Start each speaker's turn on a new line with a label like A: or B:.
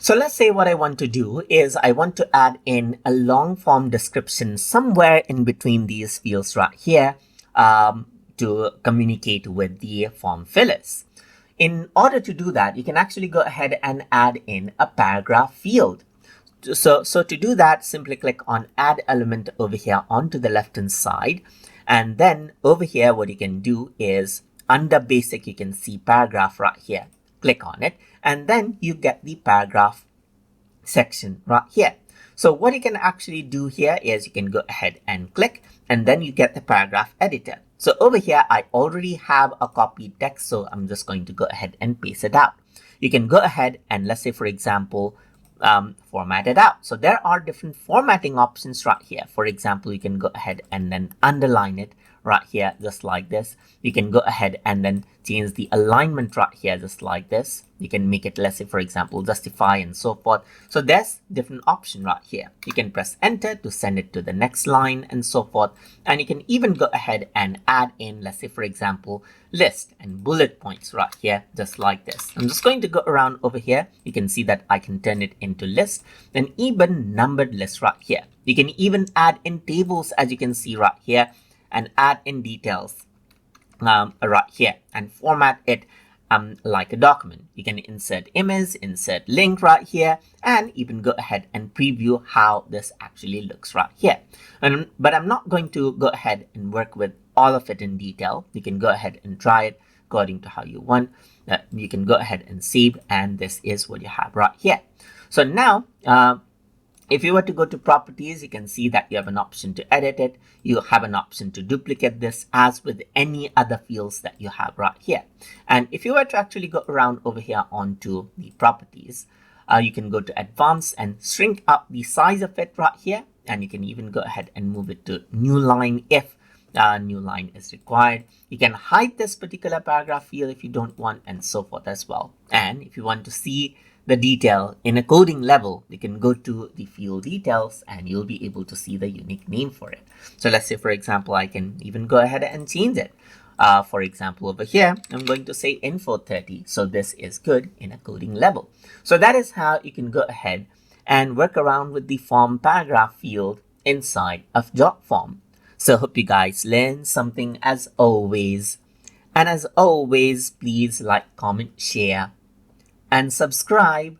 A: So let's say what I want to do is I want to add in a long form description somewhere in between these fields right here to communicate with the form fillers. In order to do that, you can actually go ahead and add in a paragraph field. So to do that, simply click on add element over here onto the left hand side. And then over here, what you can do is under basic, you can see paragraph right here. Click on it, and then you get the paragraph section right here. So what you can actually do here is you can go ahead and click, and then you get the paragraph editor. So over here, I already have a copied text, so I'm just going to go ahead and paste it out. You can go ahead and let's say, for example, format it out. So there are different formatting options right here. For example, you can go ahead and then underline it right here, just like this. You can go ahead and then change the alignment right here, just like this. You can make it, let's say, for example, justify and so forth. So there's different option right here. You can press enter to send it to the next line and so forth. And you can even go ahead and add in, let's say, for example, list and bullet points right here, just like this. I'm just going to go around over here. You can see that I can turn it into list and even numbered list right here. You can even add in tables, as you can see right here, and add in details right here and format it like a document. You can insert image, insert link right here, and even go ahead and preview how this actually looks right here. But I'm not going to go ahead and work with all of it in detail. You can go ahead and try it according to how you want. You can go ahead and save, and this is what you have right here. So now, if you were to go to properties, you can see that you have an option to edit it. You have an option to duplicate this as with any other fields that you have right here. And if you were to actually go around over here onto the properties, you can go to advanced and shrink up the size of it right here. And you can even go ahead and move it to new line if new line is required. You can hide this particular paragraph field if you don't want, and so forth as well. And if you want to see the detail in a coding level, you can go to the field details and you'll be able to see the unique name for it. So let's say, for example, I can even go ahead and change it. For example, over here, I'm going to say info 30. So this is good in a coding level. So that is how you can go ahead and work around with the form paragraph field inside of Jotform. So hope you guys learned something as always. And as always, please like, comment, share, and subscribe